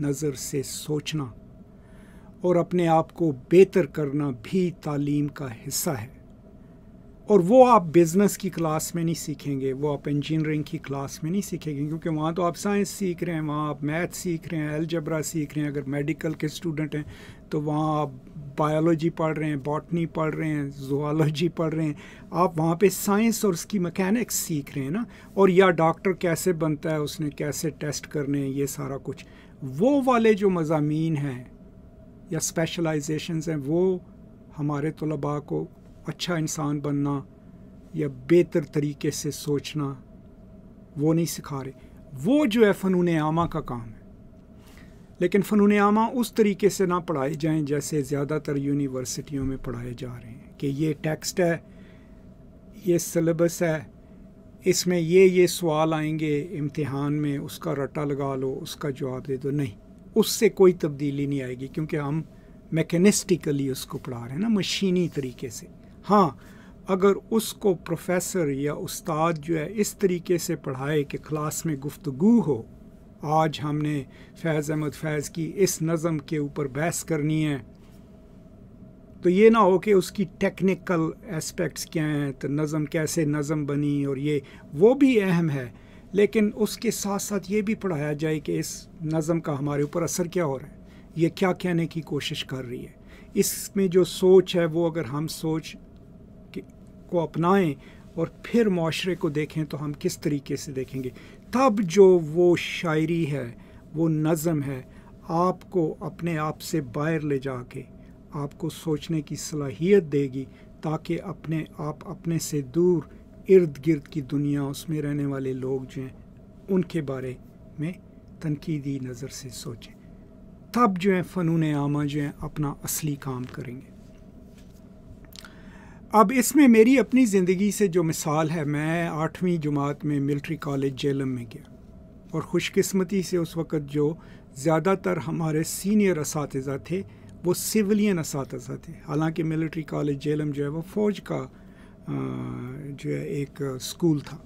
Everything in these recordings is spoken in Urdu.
نظر سے سوچنا اور اپنے آپ کو بہتر کرنا بھی تعلیم کا حصہ ہے. اور وہ آپ بزنس کی کلاس میں نہیں سیکھیں گے, وہ آپ انجینئرنگ کی کلاس میں نہیں سیکھیں گے, کیونکہ وہاں تو آپ سائنس سیکھ رہے ہیں, وہاں آپ میتھ سیکھ رہے ہیں, الجبرا سیکھ رہے ہیں. اگر میڈیکل کے اسٹوڈنٹ ہیں تو وہاں آپ بایولوجی پڑھ رہے ہیں, باٹنی پڑھ رہے ہیں, زوالوجی پڑھ رہے ہیں. آپ وہاں پہ سائنس اور اس کی میکینکس سیکھ رہے ہیں نا. اور یا ڈاکٹر کیسے بنتا ہے, اس نے کیسے ٹیسٹ کرنے ہیں, یہ سارا کچھ. وہ والے جو مضامین ہیں یا اسپیشلائزیشنز ہیں, وہ ہمارے طلباء کو اچھا انسان بننا یا بہتر طریقے سے سوچنا وہ نہیں سکھا رہے. وہ جو ہے فنون عامہ کا کام ہے. لیکن فنون عامہ اس طریقے سے نہ پڑھائے جائیں جیسے زیادہ تر یونیورسٹیوں میں پڑھائے جا رہے ہیں کہ یہ ٹیکسٹ ہے, یہ سلیبس ہے, اس میں یہ سوال آئیں گے امتحان میں, اس کا رٹا لگا لو, اس کا جواب دے دو. نہیں, اس سے کوئی تبدیلی نہیں آئے گی, کیونکہ ہم میکینسٹیکلی اس کو پڑھا رہے ہیں نا, مشینی طریقے سے. ہاں, اگر اس کو پروفیسر یا استاد جو ہے اس طریقے سے پڑھائے کہ کلاس میں گفتگو ہو, آج ہم نے فیض احمد فیض کی اس نظم کے اوپر بحث کرنی ہے, تو یہ نہ ہو کہ اس کی ٹیکنیکل اسپیکٹس کیا ہیں, تو نظم کیسے نظم بنی, اور یہ وہ بھی اہم ہے, لیکن اس کے ساتھ ساتھ یہ بھی پڑھایا جائے کہ اس نظم کا ہمارے اوپر اثر کیا ہو رہا ہے, یہ کیا کہنے کی کوشش کر رہی ہے. اس میں جو سوچ ہے وہ اگر ہم سوچ کو اپنائیں اور پھر معاشرے کو دیکھیں تو ہم کس طریقے سے دیکھیں گے, تب جو وہ شاعری ہے, وہ نظم ہے, آپ کو اپنے آپ سے باہر لے جا کے آپ کو سوچنے کی صلاحیت دے گی, تاکہ آپ اپنے سے دور ارد گرد کی دنیا, اس میں رہنے والے لوگ جو ہیں ان کے بارے میں تنقیدی نظر سے سوچیں. تب جو ہیں فنون عامہ جو ہیں اپنا اصلی کام کریں گے. اب اس میں میری اپنی زندگی سے جو مثال ہے, میں 8ویں جماعت میں ملٹری کالج جیلم میں گیا, اور خوش قسمتی سے اس وقت جو زیادہ تر ہمارے سینئر اساتذہ تھے وہ سولین اساتذہ تھے. حالانکہ ملٹری کالج جیلم جو ہے وہ فوج کا جو ہے ایک اسکول تھا.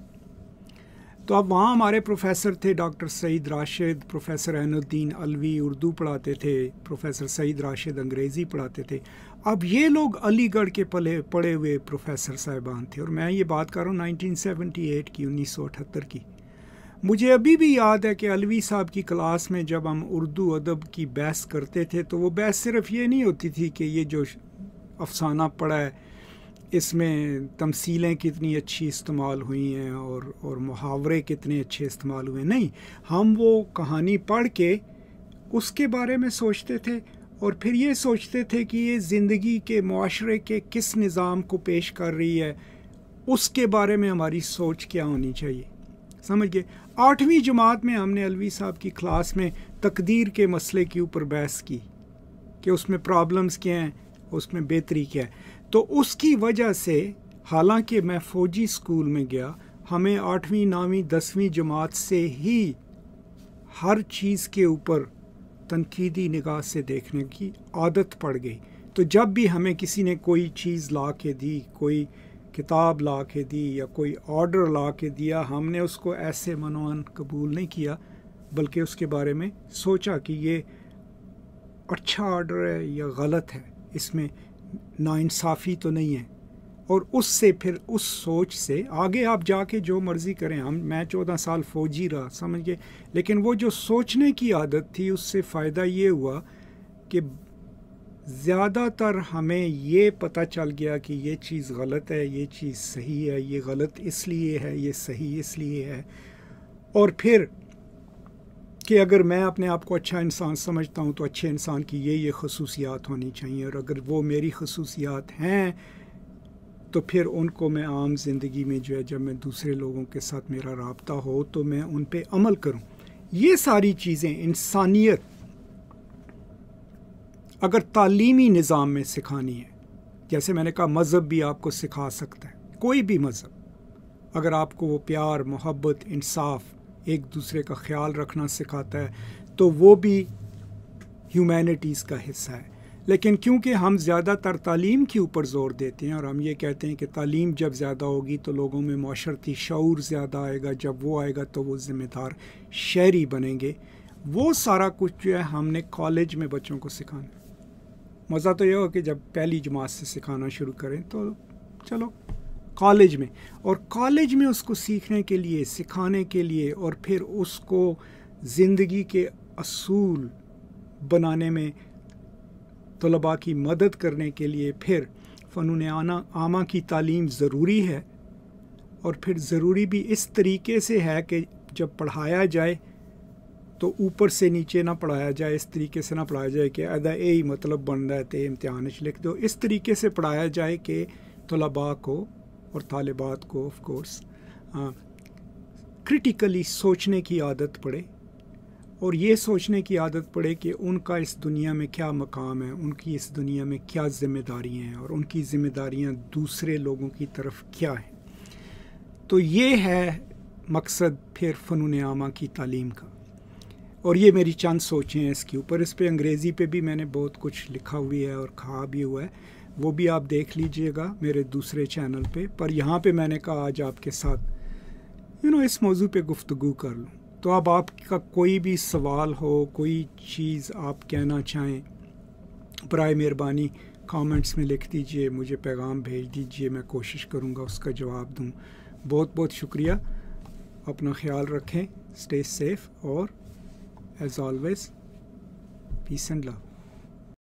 تو اب وہاں ہمارے پروفیسر تھے ڈاکٹر سعید راشد, پروفیسر عین الدین علوی اردو پڑھاتے تھے, پروفیسر سعید راشد انگریزی پڑھاتے تھے. اب یہ لوگ علی گڑھ کے پڑھے ہوئے پروفیسر صاحبان تھے, اور میں یہ بات کر رہا ہوں 1978 کی, 1978 کی. مجھے ابھی بھی یاد ہے کہ علوی صاحب کی کلاس میں جب ہم اردو ادب کی بحث کرتے تھے تو وہ بحث صرف یہ نہیں ہوتی تھی کہ یہ جو افسانہ پڑھا ہے اس میں تمثیلیں کتنی اچھی استعمال ہوئی ہیں اور محاورے کتنے اچھے استعمال ہوئے. نہیں, ہم وہ کہانی پڑھ کے اس کے بارے میں سوچتے تھے, اور پھر یہ سوچتے تھے کہ یہ زندگی کے معاشرے کے کس نظام کو پیش کر رہی ہے, اس کے بارے میں ہماری سوچ کیا ہونی چاہیے. سمجھ گئے. 8ویں جماعت میں ہم نے علوی صاحب کی کلاس میں تقدیر کے مسئلے کے اوپر بحث کی کہ اس میں پرابلمز کیا ہیں, اس میں بہتری کیا ہے. تو اس کی وجہ سے, حالانکہ میں فوجی اسکول میں گیا, ہمیں 8ویں 9ویں 10ویں جماعت سے ہی ہر چیز کے اوپر تنقیدی نگاہ سے دیکھنے کی عادت پڑ گئی. تو جب بھی ہمیں کسی نے کوئی چیز لا کے دی, کوئی کتاب لا کے دی یا کوئی آرڈر لا کے دیا, ہم نے اس کو ایسے منوان قبول نہیں کیا, بلکہ اس کے بارے میں سوچا کہ یہ اچھا آرڈر ہے یا غلط ہے, اس میں ناانصافی تو نہیں ہے. اور اس سے پھر اس سوچ سے آگے آپ جا کے جو مرضی کریں. میں 14 سال فوجی رہا, سمجھ گئے. لیکن وہ جو سوچنے کی عادت تھی, اس سے فائدہ یہ ہوا کہ زیادہ تر ہمیں یہ پتہ چل گیا کہ یہ چیز غلط ہے, یہ چیز صحیح ہے, یہ غلط اس لیے ہے, یہ صحیح اس لیے ہے. اور پھر کہ اگر میں اپنے آپ کو اچھا انسان سمجھتا ہوں تو اچھے انسان کی یہ خصوصیات ہونی چاہیے, اور اگر وہ میری خصوصیات ہیں تو پھر ان کو میں عام زندگی میں جو ہے جب میں دوسرے لوگوں کے ساتھ میرا رابطہ ہو تو میں ان پہ عمل کروں. یہ ساری چیزیں انسانیت اگر تعلیمی نظام میں سکھانی ہے, جیسے میں نے کہا مذہب بھی آپ کو سکھا سکتا ہے, کوئی بھی مذہب, اگر آپ کو وہ پیار, محبت, انصاف, ایک دوسرے کا خیال رکھنا سکھاتا ہے تو وہ بھی ہیومینٹیز کا حصہ ہے. لیکن کیونکہ ہم زیادہ تر تعلیم کے اوپر زور دیتے ہیں, اور ہم یہ کہتے ہیں کہ تعلیم جب زیادہ ہوگی تو لوگوں میں معاشرتی شعور زیادہ آئے گا, جب وہ آئے گا تو وہ ذمہ دار شہری بنیں گے, وہ سارا کچھ جو ہے ہم نے کالج میں بچوں کو سکھانا ہے۔ مزہ تو یہ ہو کہ جب پہلی جماعت سے سکھانا شروع کریں تو چلو کالج میں، اور کالج میں اس کو سیکھنے کے لیے، سکھانے کے لیے، اور پھر اس کو زندگی کے اصول بنانے میں طلباء کی مدد کرنے کے لیے پھر فنون عامہ کی تعلیم ضروری ہے۔ اور پھر ضروری بھی اس طریقے سے ہے کہ جب پڑھایا جائے تو اوپر سے نیچے نہ پڑھایا جائے، اس طریقے سے نہ پڑھایا جائے کہ ادا ہی مطلب بن رہا ہے امتحان لکھ دو، اس طریقے سے پڑھایا جائے کہ طلباء کو اور طالبات کو آف کورس کرٹیکلی سوچنے کی عادت پڑے، اور یہ سوچنے کی عادت پڑے کہ ان کا اس دنیا میں کیا مقام ہے، ان کی اس دنیا میں کیا ذمہ داریاں ہیں، اور ان کی ذمہ داریاں دوسرے لوگوں کی طرف کیا ہیں۔ تو یہ ہے مقصد پھر فنون عامہ کی تعلیم کا، اور یہ میری چند سوچیں ہیں اس کے اوپر۔ اس پہ انگریزی پہ بھی میں نے بہت کچھ لکھا ہوئی ہے اور کہا بھی ہوا ہے، وہ بھی آپ دیکھ لیجئے گا میرے دوسرے چینل پہ۔ پر یہاں پہ میں نے کہا آج آپ کے ساتھ اس موضوع پہ گفتگو کر لوں۔ تو اب آپ کا کوئی بھی سوال ہو، کوئی چیز آپ کہنا چاہیں، برائے مہربانی کامنٹس میں لکھ دیجئے، مجھے پیغام بھیج دیجئے، میں کوشش کروں گا اس کا جواب دوں۔ بہت بہت شکریہ، اپنا خیال رکھیں، اسٹے سیف، اور as always peace and love.